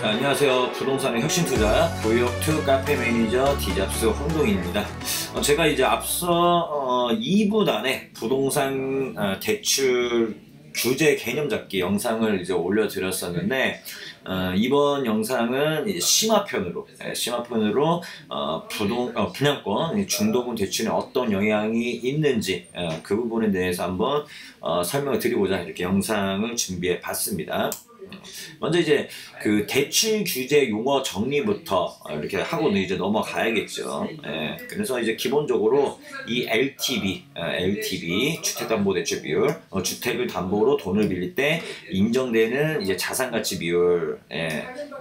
자, 안녕하세요. 부동산의 혁신투자 고역2 카페 매니저 디잡스 홍동인입니다. 제가 이제 앞서 2부 단에 부동산 대출 규제 개념 잡기 영상을 이제 올려드렸었는데 이번 영상은 이제 심화편으로 분양권 중도금 대출에 어떤 영향이 있는지 그 부분에 대해서 한번 설명을 드리고자 이렇게 영상을 준비해 봤습니다. 먼저 이제 그 대출 규제 용어 정리부터 이렇게 하고는 이제 넘어가야겠죠. 그래서 이제 기본적으로 이 LTV 주택담보대출 비율, 주택을 담보로 돈을 빌릴 때 인정되는 이제 자산가치 비율,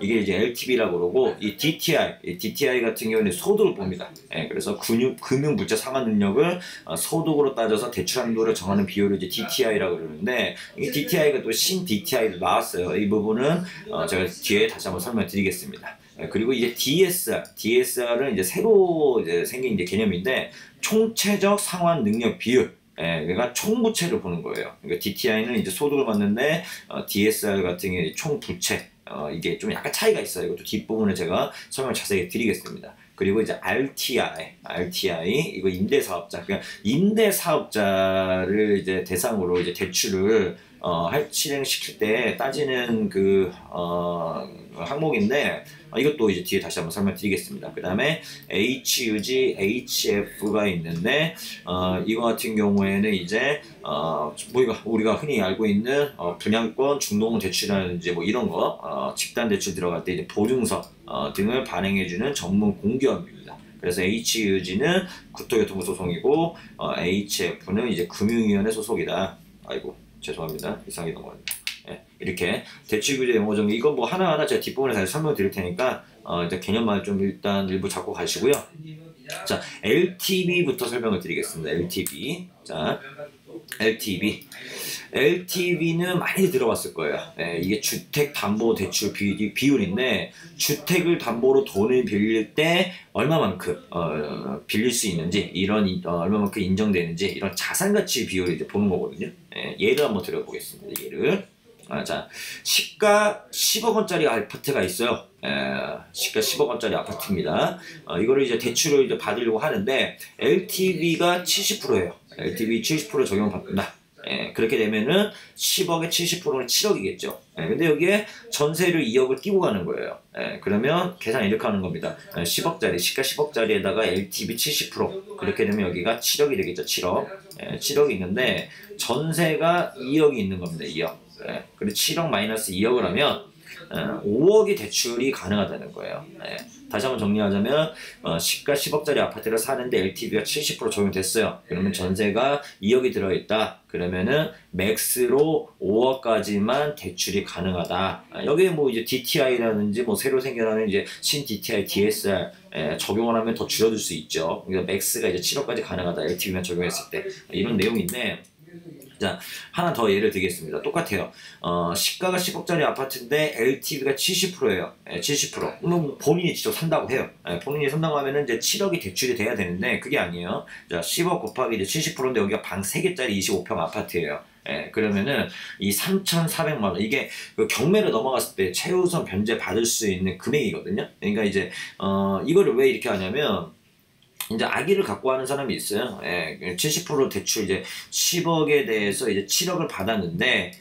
이게 이제 LTV라고 그러고 이 DTI 같은 경우는 소득을 봅니다. 그래서 금융부채 상환 능력을 소득으로 따져서 대출 한도를 정하는 비율을 이제 DTI라고 그러는데 이 DTI가 또 신 DTI도 나왔어요. 이 부분은 제가 뒤에 다시 한번 설명드리겠습니다. 그리고 이제 DSR은 이제 새로 이제 생긴 이제 개념인데 총체적 상환 능력 비율. 그러니까 총부채를 보는 거예요. 그러니까 DTI는 이제 소득을 받는데 DSR 같은 경우에 총부채. 이게 좀 약간 차이가 있어요. 이것도 뒷부분을 제가 설명을 자세히 드리겠습니다. 그리고 이제 RTI 이거 임대사업자, 그러니까 임대사업자를 이제 대상으로 이제 대출을 실행시킬 때 따지는 그 항목인데 이것도 이제 뒤에 다시 한번 설명드리겠습니다. 그 다음에 HUG, HF가 있는데 이거 같은 경우에는 이제 우리가 흔히 알고 있는 분양권 중도금 대출이라든지 뭐 이런 거 집단 대출 들어갈 때 이제 보증서 등을 발행해주는 전문 공기업입니다. 그래서 HUG는 국토교통부 소송이고 HF는 이제 금융위원회 소속이다. 아이고 죄송합니다. 이상하게 넘어갔네요. 이렇게 대출규제 용어 정리 이건 뭐 하나하나 제가 뒷부분에 다시 설명드릴 테니까 일단 개념만 좀 일단 일부 잡고 가시고요. 자, LTV부터 설명을 드리겠습니다. LTV는 많이 들어봤을 거예요. 이게 주택담보대출 비율인데 주택을 담보로 돈을 빌릴 때 얼마만큼 빌릴 수 있는지 얼마만큼 인정되는지 이런 자산가치 비율을 이제 보는 거거든요. 예를 한번 드려보겠습니다. 예를 자, 시가 10억 원짜리 아파트가 있어요. 시가 10억 원짜리 아파트입니다. 이거를 이제 대출을 이제 받으려고 하는데 LTV가 70%예요. LTV 70% 적용받는다. 그렇게 되면은 10억에 70%는 7억이겠죠. 근데 여기에 전세를 2억을 끼고 가는 거예요. 그러면 계산 이렇게 하는 겁니다. 10억짜리, 시가 10억짜리에다가 LTV 70%. 그렇게 되면 여기가 7억이 되겠죠. 7억. 7억이 있는데 전세가 2억이 있는 겁니다. 2억. 그리고 7억 마이너스 2억을 하면 5억이 대출이 가능하다는 거예요. 다시 한번 정리하자면 시가 10억짜리 아파트를 사는데 LTV가 70% 적용됐어요. 그러면 전세가 2억이 들어있다. 그러면은 맥스로 5억까지만 대출이 가능하다. 여기에 뭐 이제 DTI라든지 뭐 새로 생겨나는 이제 신 DTI, DSR 적용을 하면 더 줄여줄 수 있죠. 그러니까 맥스가 이제 7억까지 가능하다. LTV만 적용했을 때 이런 내용인데. 자, 하나 더 예를 들겠습니다. 똑같아요. 시가가 10억짜리 아파트인데 LTV가 70%예요. 70%. 그럼 본인이 직접 산다고 해요. 본인이 산다고 하면은 이제 7억이 대출이 돼야 되는데 그게 아니에요. 자, 10억 곱하기 이제 70%인데 여기가 방 3개짜리 25평 아파트예요. 그러면은 이 3,400만 원 이게 그 경매로 넘어갔을 때 최우선 변제 받을 수 있는 금액이거든요. 그러니까 이제 이거를 왜 이렇게 하냐면 이제 아기를 갖고 하는 사람이 있어요. 70% 대출 이제 10억에 대해서 이제 7억을 받았는데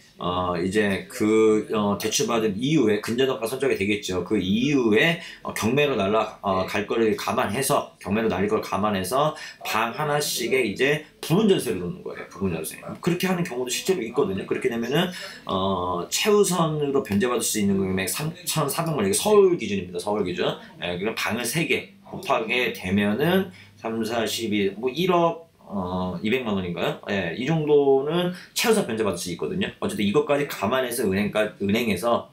이제 그 대출받은 이후에 근저당가 선적이 되겠죠. 그 이후에 경매로 갈 거를 감안해서 경매로 날릴 걸 감안해서 방 하나씩에 이제 부분 전세를 놓는 거예요. 부분 전세. 그렇게 하는 경우도 실제로 있거든요. 그렇게 되면은 최우선으로 변제받을 수 있는 금액 3,400만 원. 이게 서울 기준입니다. 서울 기준. 그럼 방을 3개 곱하게 되면은 3, 4, 12, 뭐 1억 200만 원인가요? 이 정도는 최우선 변제받을 수 있거든요. 어쨌든 이것까지 감안해서 은행에서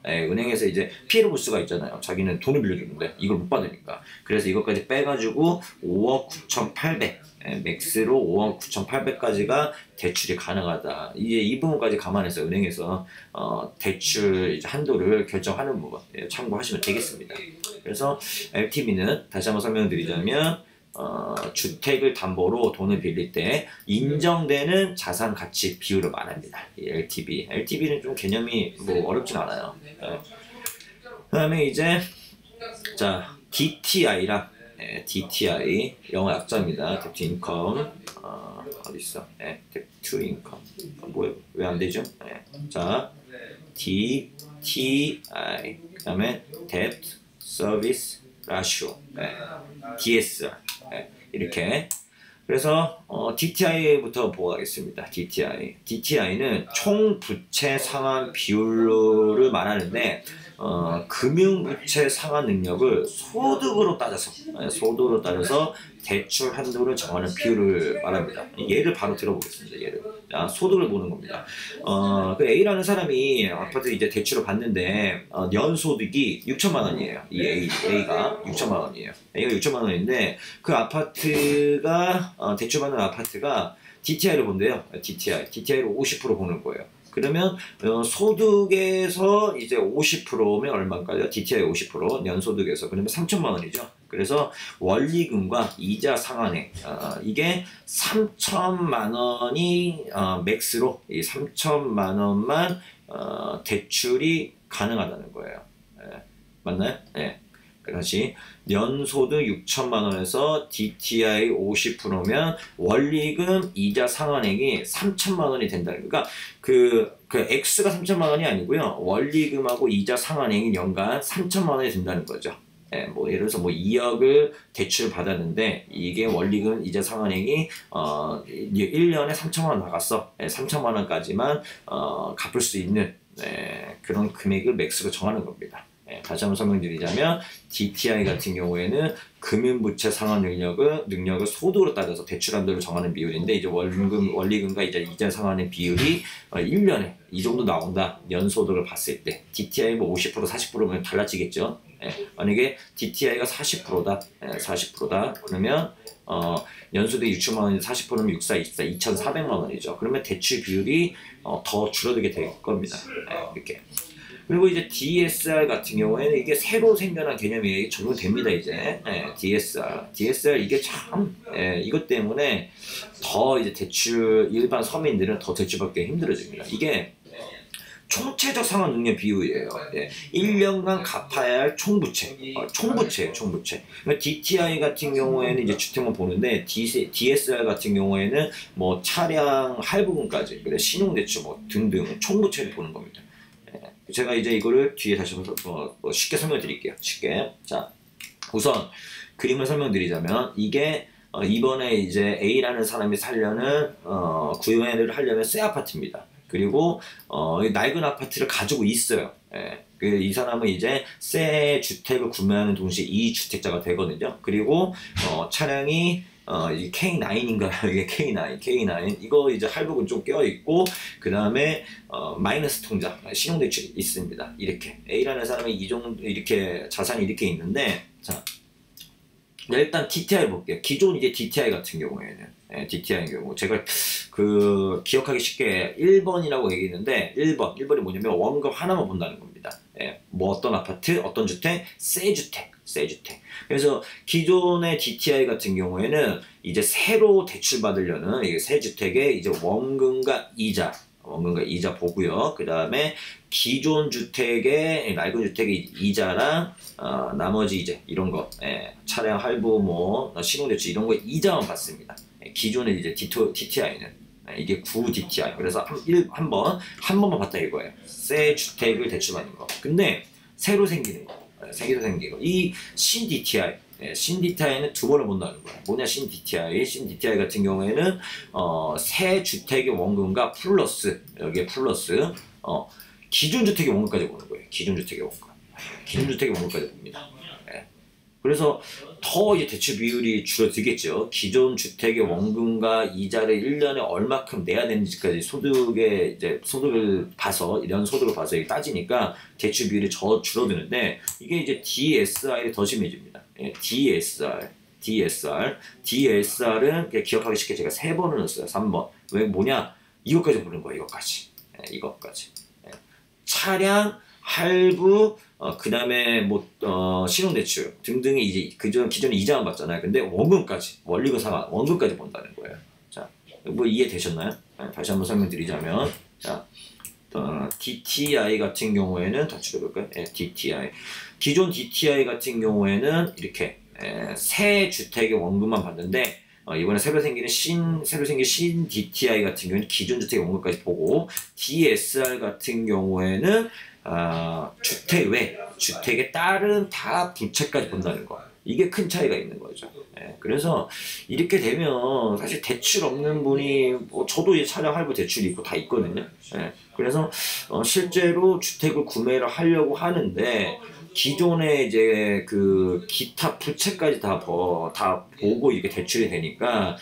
이제 피해를 볼 수가 있잖아요. 자기는 돈을 빌려주는데 이걸 못 받으니까. 그래서 이것까지 빼가지고 5억 9,800 맥스로 5억 9,800까지가 대출이 가능하다. 이제 이 부분까지 감안해서 은행에서 대출 이제 한도를 결정하는 부분 참고하시면 되겠습니다. 그래서 LTV는 다시 한번 설명드리자면 주택을 담보로 돈을 빌릴 때 인정되는 자산 가치 비율을 말합니다. 이 LTV는 좀 개념이 뭐 어렵진 않아요. 그다음에 이제 자 DTI랑 DTI 영어 약자입니다. Debt to Income 어디 있어? Debt to Income 뭐야? 왜 안 되죠? 자 DTI 그다음에 Debt Service Ratio DSR 이렇게. 그래서 DTI부터 보고 가겠습니다. DTI는 총 부채 상환 비율을 말하는데 금융부채 상환 능력을 소득으로 따져서 대출 한도를 정하는 비율을 말합니다. 예를 바로 들어보겠습니다. 예를 소득을 보는 겁니다. 그 A라는 사람이 아파트 이제 대출을 받는데 연소득이 6천만 원이에요. 이 A가 6천만 원이에요. A가 6천만 원인데 그 아파트가 대출받는 아파트가 DTI를 본대요. DTI를 50% 보는 거예요. 그러면 소득에서 이제 50%면 얼마인가요? DTI 50% 연소득에서 그러면 3천만 원이죠. 그래서 원리금과 이자 상환액 이게 3천만 원이 맥스로 이 3천만 원만 대출이 가능하다는 거예요. 맞나요? 다시 연소득 6천만 원에서 DTI 50%면 원리금 이자 상환액이 3천만 원이 된다는 거니까 그 X가 3천만 원이 아니고요. 원리금하고 이자 상환액이 연간 3천만 원이 된다는 거죠. 뭐 예를 들어서 뭐 2억을 대출 받았는데 이게 원리금 이자 상환액이 1년에 3천만 원 나갔어. 3천만 원까지만 갚을 수 있는 그런 금액을 맥스로 정하는 겁니다. 다시 한번 설명드리자면 DTI 같은 경우에는 금융부채 상환 능력을 소득으로 따져서 대출 한도를 정하는 비율인데 이제 원리금과 이자 상환의 비율이 1년에 이 정도 나온다. 연소득을 봤을 때 DTI 뭐 50% 40%면 달라지겠죠. 만약에 DTI가 40%다. 40%다. 그러면 연소득 6천만 원인데 40%면 6, 4, 24, 2,400만 원이죠. 그러면 대출 비율이 더 줄어들게 될 겁니다. 이렇게. 그리고 이제 DSR 같은 경우에는 이게 새로 생겨난 개념이 적용됩니다. 이제 DSR 이게 참 이것 때문에 더 이제 일반 서민들은 더 대출받기 힘들어집니다. 이게 총체적 상환 능력 비율이에요. 1년간 갚아야 할 총부채예요, 총부채. 그러니까 DTI 같은 경우에는 이제 주택만 보는데 DSR 같은 경우에는 뭐 차량 할부금까지, 신용대출 뭐 등등 총부채를 보는 겁니다. 제가 이제 이거를 뒤에 다시 쉽게 설명드릴게요. 쉽게. 자, 우선 그림을 설명드리자면 이게 이번에 이제 A라는 사람이 구매를 하려면 새 아파트입니다. 그리고 낡은 아파트를 가지고 있어요. 이 사람은 이제 새 주택을 구매하는 동시에 이 주택자가 되거든요. 그리고 차량이 이 K9인가 이게 K9 이거 이제 할부금 좀 껴있고 그 다음에 마이너스 통장 신용대출이 있습니다. 이렇게 A라는 사람이 이 정도 이렇게 자산이 이렇게 있는데 자 일단 DTI를 볼게요. 기존 이제 DTI 같은 경우에는 DTI의 경우 제가 기억하기 쉽게 1번이라고 얘기했는데 1번이 뭐냐면 원금 하나만 본다는 겁니다. 뭐 어떤 아파트, 어떤 주택, 새 주택. 그래서 기존의 DTI 같은 경우에는 이제 새로 대출 받으려는 이게 새 주택에 이제 원금과 이자 보고요. 그 다음에 기존 주택의 낡은 주택의 이자랑 나머지 이제 이런 거 차량 할부 뭐 신용대출 이런 거 이자만 받습니다. 기존의 이제 DTI는 이게 9 DTI. 그래서 한 번만 받다 이거예요. 새 주택을 대출받는 거. 근데 새로 생기는 거. 이 신 DTI는 두 번을 본다는 거예요. 뭐냐 신 DTI 같은 경우에는 새 주택의 원금과 플러스 여기에 플러스 기존 주택의 원금까지 보는 거예요. 기존 주택의 원금까지 봅니다. 그래서 더 이제 대출 비율이 줄어들겠죠. 기존 주택의 원금과 이자를 1년에 얼마큼 내야 되는지까지 소득을 봐서 따지니까 대출 비율이 줄어드는데 이게 이제 DSR이 더 심해집니다. DSR은 기억하기 쉽게 제가 3번을 넣었어요. 3번. 왜 뭐냐? 이것까지 보는 거예요. 이것까지. 차량, 할부, 그 다음에 신용대출 등등이 이제 기존에 이자만 받잖아요. 근데 원리금 상환, 원금까지 본다는 거예요. 자, 이해되셨나요? 다시 한번 설명드리자면, 자, DTI 같은 경우에는 다 줄여볼까요? DTI. 기존 DTI 같은 경우에는 이렇게 새 주택의 원금만 받는데 이번에 새로 생긴 신 DTI 같은 경우는 기존 주택의 원금까지 보고 DSR 같은 경우에는 주택 외 주택에 따른 다 부채까지 본다는 거. 이게 큰 차이가 있는 거죠. 그래서 이렇게 되면 사실 대출 없는 분이 저도 이제 차량 할부 대출이 있고 다 있거든요. 그래서 실제로 주택을 구매를 하려고 하는데 기존에 이제 그 기타 부채까지 다 보고 이렇게 대출이 되니까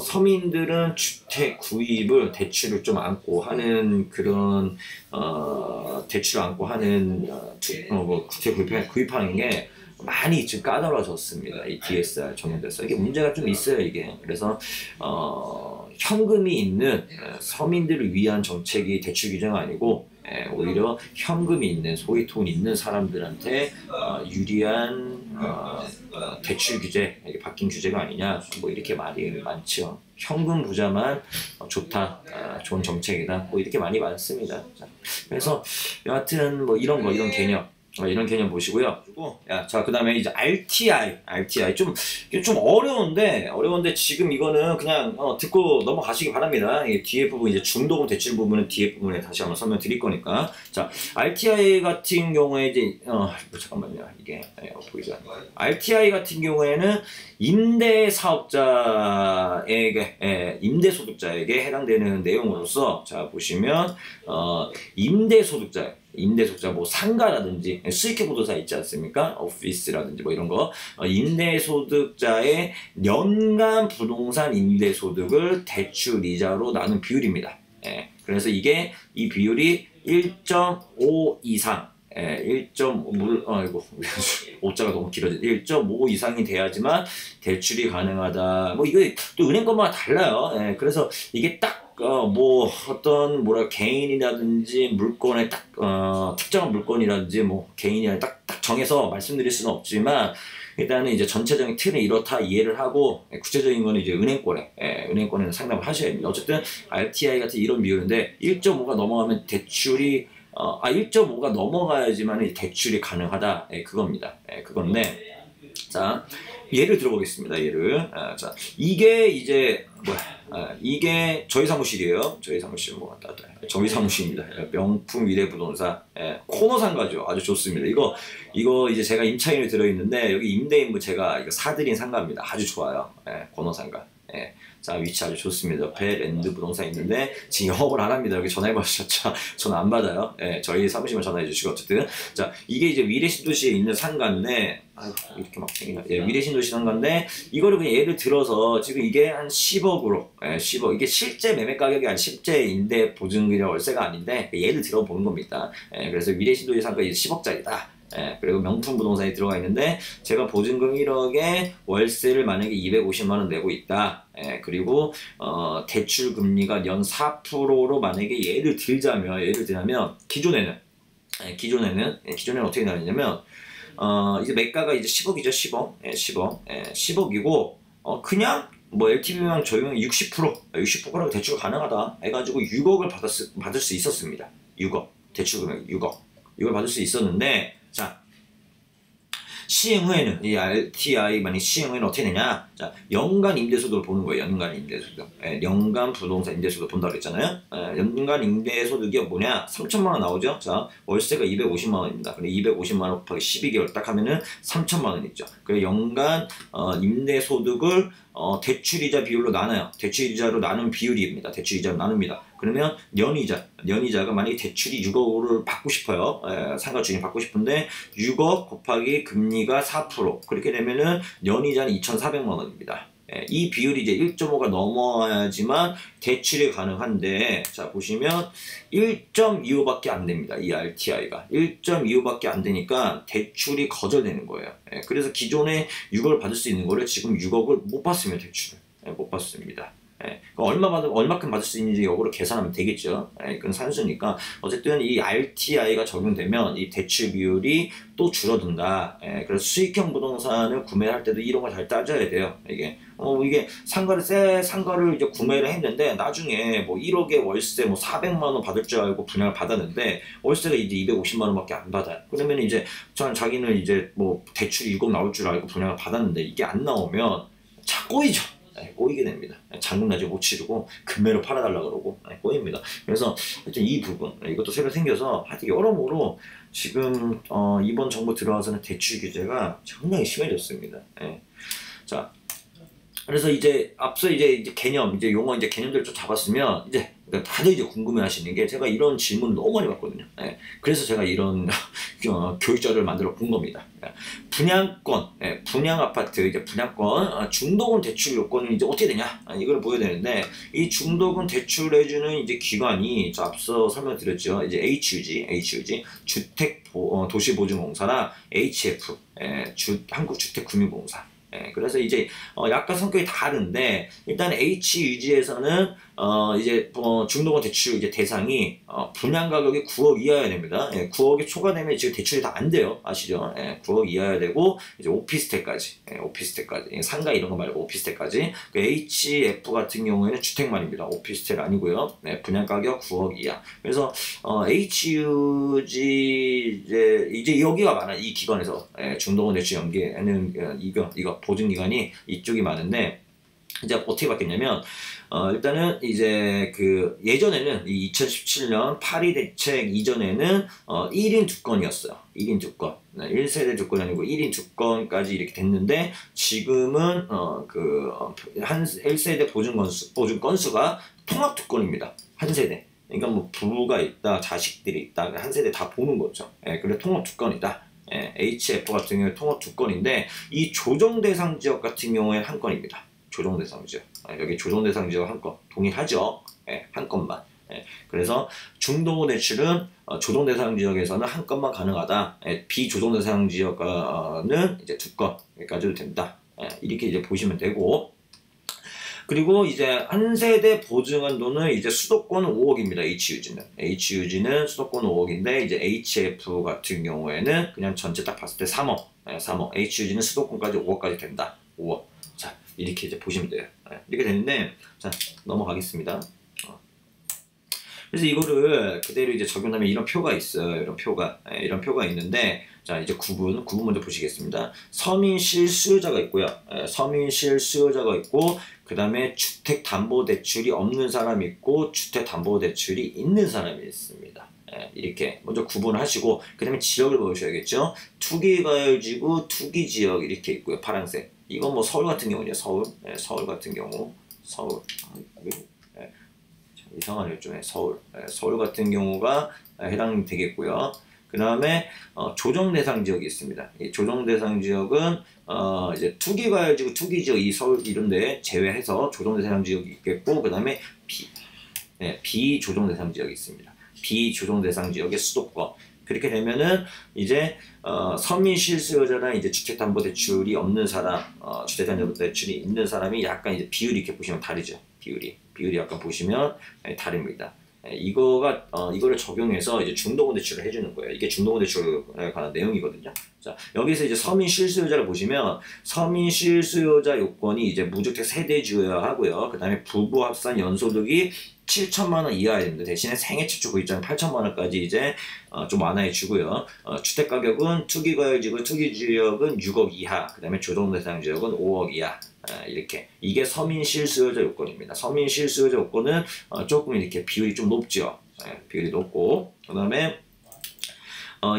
서민들은 주택 구입을 대출을 좀 안고 하는 그런 대출을 안고 하는 주택 구입하는 게 많이 지금 까다로워졌습니다. 이 DSR 적용돼서 이게 문제가 좀 있어요. 이게 그래서 현금이 있는 서민들을 위한 정책이 대출 규제가 아니고 오히려 현금이 있는 소위 돈 있는 사람들한테 유리한 대출 규제, 이게 바뀐 규제가 아니냐 뭐 이렇게 말이 많죠. 현금 부자만 좋다, 좋은 정책이다 뭐 이렇게 많이 많습니다. 그래서 여하튼 뭐 이런 개념. 이런 개념 보시고요. 자, 그 다음에 이제 RTI 좀 어려운데 지금 이거는 그냥 듣고 넘어가시기 바랍니다. 이 뒤에 부분 이제 중도금 대출 부분은 뒤에 부분에 다시 한번 설명드릴 거니까. 자, RTI 같은 경우에 이제 잠깐만요. 이게 보이지 않나요? RTI 같은 경우에는 임대 사업자에게 임대소득자에게 해당되는 내용으로서 자 보시면 임대소득자 뭐 상가라든지 수익회보도사 있지 않습니까? 오피스라든지 뭐 이런 거 임대소득자의 연간 부동산 임대소득을 대출이자로 나눈 비율입니다. 그래서 이 비율이 1.5 이상 5자가 너무 길어져. 1.5 이상이 돼야지만 대출이 가능하다. 뭐 이거 또 은행 것마다 달라요. 그래서 이게 딱 어떤 개인이라든지 물건에 딱 특정한 물건이라든지 뭐 개인이 딱 정해서 말씀드릴 수는 없지만 일단은 이제 전체적인 틀은 이렇다 이해를 하고 구체적인 거는 이제 은행권에는 상담을 하셔야 됩니다. 어쨌든 RTI 같은 이런 비율인데 1.5가 넘어가면 대출이 1.5가 넘어가야지만 대출이 가능하다. 그겁니다. 그건데 자 예를 들어보겠습니다. 자 이게 이제 이게 저희 사무실이에요. 저희 사무실입니다. 명품 위례부동산 코너 상가죠. 아주 좋습니다. 이거 이제 제가 임차인이 들어있는데 여기 임대인부 제가 이거 사드린 상가입니다. 아주 좋아요. 코너 상가. 자 위치 아주 좋습니다. 옆에 랜드 부동산 있는데 지금 영업을 안 합니다. 여기 전화해 보셨죠? 전화 안 받아요. 저희 사무실만 전화해 주시고 어쨌든 자 이게 이제 위례신도시에 있는 상가인데 이렇게 막 생기나 위례신도시 상가인데 이거를 그냥 예를 들어서 지금 이게 한 10억으로 10억 이게 실제 매매 가격이 아니라 실제 임대 보증금이나 월세가 아닌데 예를 들어 보는 겁니다. 그래서 위례신도시 상가 이제 10억짜리다. 그리고 명품 부동산이 들어가 있는데 제가 보증금 1억에 월세를 만약에 250만원 내고 있다. 그리고 대출 금리가 연 4%로 만약에 예를 들자면 기존에는 어떻게 나왔냐면 이제 매가가 이제 10억이죠. 10억이고 그냥 뭐 LTV랑 적용이 60%라고 대출 가능하다 해가지고 6억을 받을 수 있었습니다. 6억 대출 금액 6억 이걸 받을 수 있었는데 자 시행 후에는 이 RTI 만약 시행 후에는 어떻게 되냐? 자 연간 임대소득을 보는 거예요. 연간 임대소득. 연간 부동산 임대소득 본다고 그랬잖아요. 연간 임대소득이 뭐냐? 3천만 원 나오죠. 자 월세가 250만 원입니다. 근데 250만 원 곱하기 12개월 딱 하면은 3천만 원 있죠. 그래서 연간 임대소득을 대출이자 비율로 나눠요. 대출이자로 나눈 비율입니다. 대출이자로 나눕니다. 그러면 연이자가 만약에 대출이 6억을 받고 싶어요. 상가 주인 받고 싶은데 6억 곱하기 금리가 4% 그렇게 되면은 연이자는 2,400만 원입니다. 이 비율이 이제 1.5가 넘어야지만 대출이 가능한데 자 보시면 1.25밖에 안 됩니다. 이 RTI가 1.25밖에 안 되니까 대출이 거절되는 거예요. 그래서 기존에 6억을 받을 수 있는 거를 지금 6억을 못 받습니다. 대출을 못 받습니다. 얼마큼 받을 수 있는지 역으로 계산하면 되겠죠. 그건 산수니까. 어쨌든 이 RTI가 적용되면 이 대출 비율이 또 줄어든다. 그래서 수익형 부동산을 구매할 때도 이런 걸 잘 따져야 돼요. 이게 상가를 이제 구매를 했는데 나중에 뭐 1억에 월세 뭐 400만 원 받을 줄 알고 분양을 받았는데 월세가 이제 250만 원밖에 안 받아요. 그러면 이제 자기는 이제 뭐 대출이 6억 나올 줄 알고 분양을 받았는데 이게 안 나오면 꼬이죠. 꼬이게 됩니다. 잔금 나중에 못 치르고 금매로 팔아달라 그러고 꼬입니다. 그래서 하여튼 이 부분 이것도 새로 생겨서 하여튼 여러모로 지금 이번 정부 들어와서는 대출 규제가 상당히 심해졌습니다. 자, 그래서 이제 앞서 이제 개념 용어 개념들 좀 잡았으면 이제 다들 이제 궁금해하시는 게 제가 이런 질문 너무 많이 받거든요. 그래서 제가 이런 교육자를 만들어 본 겁니다. 분양권, 분양 아파트 분양권 중도금 대출 요건은 이제 어떻게 되냐 이걸 보여야 되는데 이 중도금 대출해주는 이제 기관이 앞서 설명드렸죠. 이제 HUG 주택 도시보증공사나 HF 한국주택금융공사. 그래서 이제 약간 성격이 다른데 일단 HUG에서는 이제 중도금 대출 이제 대상이 분양 가격이 9억 이하여야 됩니다. 9억이 초과되면 지금 대출이 다 안 돼요. 아시죠? 9억 이하여야 되고 이제 오피스텔까지 상가 이런 거 말고 오피스텔까지 그 HF 같은 경우에는 주택만입니다. 오피스텔 아니고요. 분양 가격 9억 이하. 그래서 HUG 이제 여기가 많아 이 기관에서 중도금 대출 연계는 이거 보증기관이 이쪽이 많은데 이제 어떻게 바뀌었냐면 일단은 이제 그 예전에는 이 2017년 파리 대책 이전에는 1인 2건이었어요. 1인 2건. 1세대 2건이 아니고 1인 2건까지 이렇게 됐는데 지금은 1세대 보증 건수가 통합 2건입니다. 한 세대. 그러니까 뭐 부부가 있다, 자식들이 있다, 한 세대 다 보는 거죠. 그래 통합 2건이다. HF 같은 경우에 통합 2건인데 이 조정 대상 지역 같은 경우에 한 건입니다. 조정 대상 지역. 여기 조정 대상 지역 한 건 동일하죠. 한 건만. 그래서 중도금 대출은 조정 대상 지역에서는 한 건만 가능하다. 비조정 대상 지역은 이제 2건까지도 된다. 이렇게 이제 보시면 되고. 그리고 이제 한 세대 보증한도는 이제 수도권 5억입니다. HUG는 수도권 5억인데 이제 HF 같은 경우에는 그냥 전체 딱 봤을 때 3억. 3억. HUG는 수도권까지 5억까지 된다. 5억. 자, 이렇게 이제 보시면 돼요. 이렇게 되는데 자, 넘어가겠습니다. 그래서 이거를 그대로 이제 적용하면 이런 표가 있어요. 이런 표가 있는데 자, 이제 구분 먼저 보시겠습니다. 서민실 수요자가 있고요. 서민실 수요자가 있고 그 다음에 주택담보대출이 없는 사람이 있고 주택담보대출이 있는 사람이 있습니다. 이렇게 먼저 구분을 하시고 그 다음에 지역을 보셔야겠죠. 투기과열지구, 투기지역 이렇게 있고요. 파란색. 이건 뭐 서울 같은 경우죠. 서울 같은 경우 이상하네요. 좀 서울 같은 경우가 해당되겠고요. 그 다음에 조정 대상 지역이 있습니다. 이 조정 대상 지역은 이제 투기과열지구, 투기지역 이 서울 이런데 제외해서 조정 대상 지역이 있겠고 그 다음에 비조정 대상 지역이 있습니다. 비조정 대상 지역의 수도권. 그렇게 되면은 이제 서민실 수요자나 이제 주택담보대출이 없는 사람, 주택담보대출이 있는 사람이 약간 이제 비율이 이렇게 보시면 다르죠. 비율이 약간 보시면 다릅니다. 이거를 적용해서 이제 중도금 대출을 해주는 거예요. 이게 중도금 대출에 관한 내용이거든요. 자, 여기서 이제 서민 실수요자를 보시면 서민 실수요자 요건이 이제 무주택 세대주여야 하고요. 그 다음에 부부 합산 연소득이 7천만 원 이하여야 됩니다. 대신에 생애 최초 구입자는 8천만 원까지 이제 좀 완화해 주고요. 주택 가격은 투기과열지구, 투기지역은 6억 이하, 그 다음에 조정 대상 지역은 5억 이하. 이렇게 이게 서민 실수요자 요건입니다. 서민 실수요자 요건은 조금 이렇게 비율이 좀 높죠. 비율이 높고 그 다음에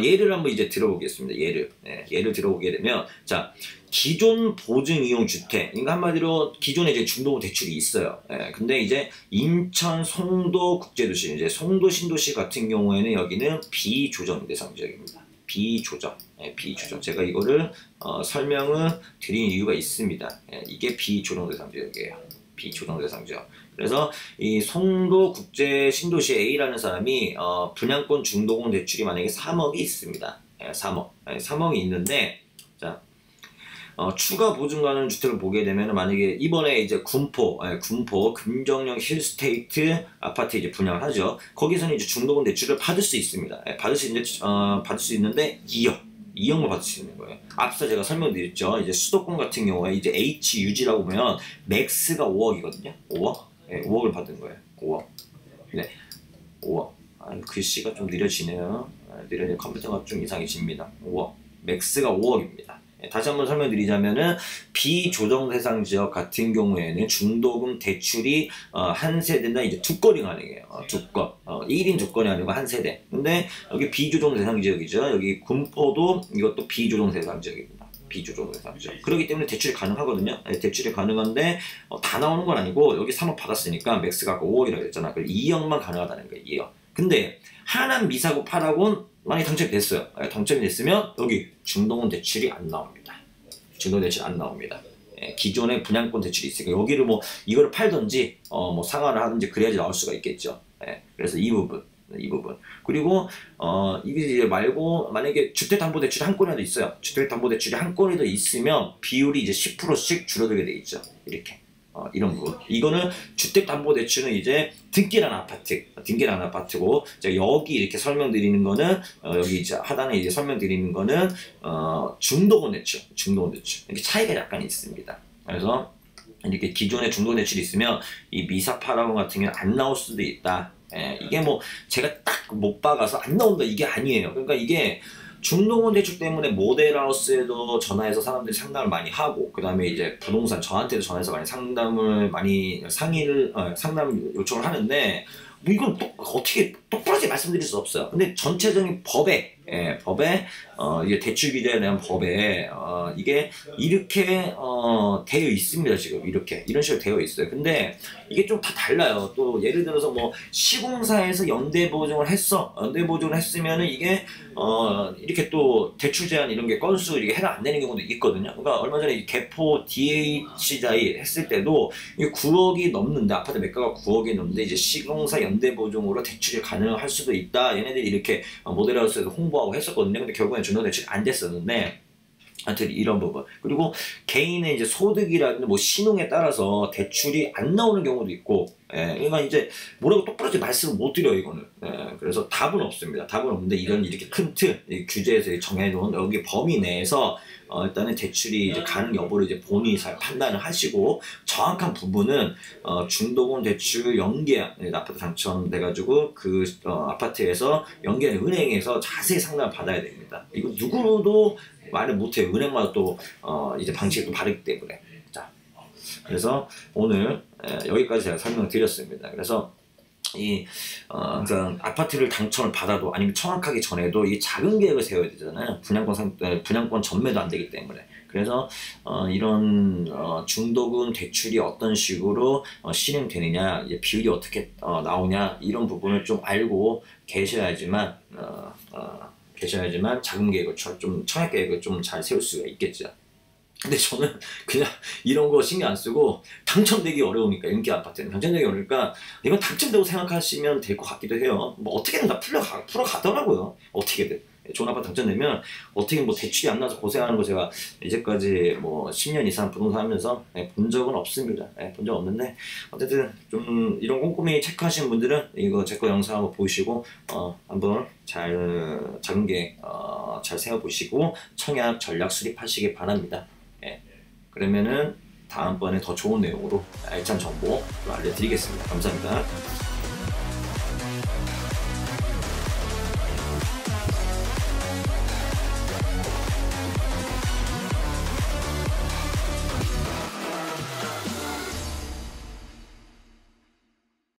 예를 한번 이제 들어보겠습니다. 예를 들어보게 되면 자 기존 보증 이용 주택 그러니까 한마디로 기존에 이제 중도금 대출이 있어요. 근데 이제 인천 송도 국제도시 이제 송도 신도시 같은 경우에는 여기는 비조정 대상 지역입니다. 비조정. 제가 이거를 설명을 드린 이유가 있습니다. 이게 비조정 대상 지역이에요. 비조정 대상 지역. 그래서 이 송도 국제 신도시 A라는 사람이 분양권 중도금 대출이 만약에 3억이 있습니다. 3억이 있는데 자 추가 보증가능 주택을 보게 되면 만약에 이번에 이제 군포 금정령 힐스테이트 아파트 이제 분양을 하죠. 거기서는 이제 중도금 대출을 받을 수 있습니다. 받을 수 있는데 2억만 받을 수 있는 거예요. 앞서 제가 설명드렸죠. 이제 수도권 같은 경우에 이제 HUG라고 보면 맥스가 5억이거든요. 5억? 네, 5억을 받은 거예요. 5억. 네, 5억. 글씨가 좀 느려지네요. 컴퓨터가 좀 이상해집니다. 5억. 맥스가 5억입니다. 다시 한번 설명드리자면은 비조정 대상 지역 같은 경우에는 중도금 대출이 한 세대나 이제 두 건이 가능해요. 두 건. 1인 두 건이 아니고 한 세대. 근데 여기 비조정 대상 지역이죠. 여기 군포도 이것도 비조정 대상 지역입니다. 비조정 대상 지역. 그렇기 때문에 대출이 가능하거든요. 대출이 가능한데 다 나오는 건 아니고 여기 3억 받았으니까 맥스가 아까 5억이라고 했잖아. 2억만 가능하다는 거예요. 2억. 근데 하남 미사구 8억은 많이 당첨이 됐어요. 당첨이 됐으면 여기 중도금 대출이 안 나옵니다. 중도금 대출 안 나옵니다. 기존에 분양권 대출이 있으니까 여기를 뭐 이거를 팔든지 뭐 상환을 하든지 그래야지 나올 수가 있겠죠. 그래서 이 부분. 그리고 이게 말고 만약에 주택담보대출이 한 건이라도 있어요. 주택담보대출이 한 건이라도 있으면 비율이 이제 10%씩 줄어들게 돼 있죠. 이렇게. 이런 부분. 이거는 주택담보대출은 이제 등기란 아파트고, 제가 여기 이렇게 설명드리는 거는, 여기 이제 하단에 이제 설명드리는 거는, 중도금 대출. 이렇게 차이가 약간 있습니다. 그래서, 이렇게 기존에 중도금 대출이 있으면, 이 미사파라곤 같은 경우는 안 나올 수도 있다. 이게 뭐, 제가 딱 못 박아서 안 나온다. 이게 아니에요. 그러니까 이게, 중도금 대출 때문에 모델하우스에도 전화해서 사람들이 상담을 많이 하고, 그 다음에 이제 부동산 저한테도 전화해서 상담 요청을 하는데, 뭐 이건 어떻게 똑부러지게 말씀드릴 수 없어요. 근데 전체적인 법에 이게 대출 규제에 대한 법에 이게 이렇게 되어 있습니다. 지금 이런 식으로 되어 있어요. 근데 이게 좀 다 달라요. 또 예를 들어서 뭐 시공사에서 연대 보증을 했으면은 이게 이렇게 또 대출 제한 이런 게 건수 이게 해당 안 되는 경우도 있거든요. 그러니까 얼마 전에 개포 DH자이 했을 때도 이게 9억이 넘는데, 아파트 매가가 9억이 넘는데 이제 시공사 연대 보증으로 대출이 가능할 수도 있다. 얘네들이 이렇게 모델하우스에서 홍보하고 했었거든요. 근데 결국엔 중도 대출이 안 됐었는데, 하여튼 이런 부분. 그리고 개인의 이제 소득이라든지 뭐 신용에 따라서 대출이 안 나오는 경우도 있고, 그러니까 이제 뭐라고 똑부러지 말씀을 못 드려요, 이거는. 그래서 답은 없습니다. 답은 없는데 이렇게 큰 틀, 규제에서 정해놓은 여기 범위 내에서 일단은 대출이 이제 가능 여부를 이제 본인이 잘 판단을 하시고, 정확한 부분은 중도금 대출 연계한 아파트 당첨돼가지고 그 아파트에서 연계하는 은행에서 자세히 상담을 받아야 됩니다. 이거 누구도 말을 못해요. 은행마다 또 이제 방식이 또 다르기 때문에. 자, 그래서 오늘 여기까지 제가 설명을 드렸습니다. 그래서 그러니까 아파트를 당첨을 받아도 아니면 청약하기 전에도 이 작은 계획을 세워야 되잖아요. 분양권 전매도 안 되기 때문에. 그래서 이런 중도금 대출이 어떤 식으로 실행되느냐, 이제 비율이 어떻게 나오냐, 이런 부분을 좀 알고 계셔야지만 자금 계획을 청약 계획을 좀 잘 세울 수가 있겠죠. 근데 저는 그냥 이런 거 신경 안 쓰고, 당첨되기 어려우니까, 인기 아파트는 당첨되기 어려우니까 이건 당첨되고 생각하시면 될 것 같기도 해요. 뭐 어떻게든 다 풀어가더라고요. 어떻게든 좋은 아파트 당첨되면 어떻게 뭐 대출이 안 나서 고생하는 거 제가 이제까지 뭐 10년 이상 부동산 하면서 본 적은 없습니다. 본 적 없는데, 어쨌든 좀 이런 꼼꼼히 체크하시는 분들은 이거 제 거 영상 한번 보시고 한번 작은 계획 잘 세워보시고 청약 전략 수립하시기 바랍니다. 그러면은 다음번에 더 좋은 내용으로 알찬 정보 알려드리겠습니다. 감사합니다.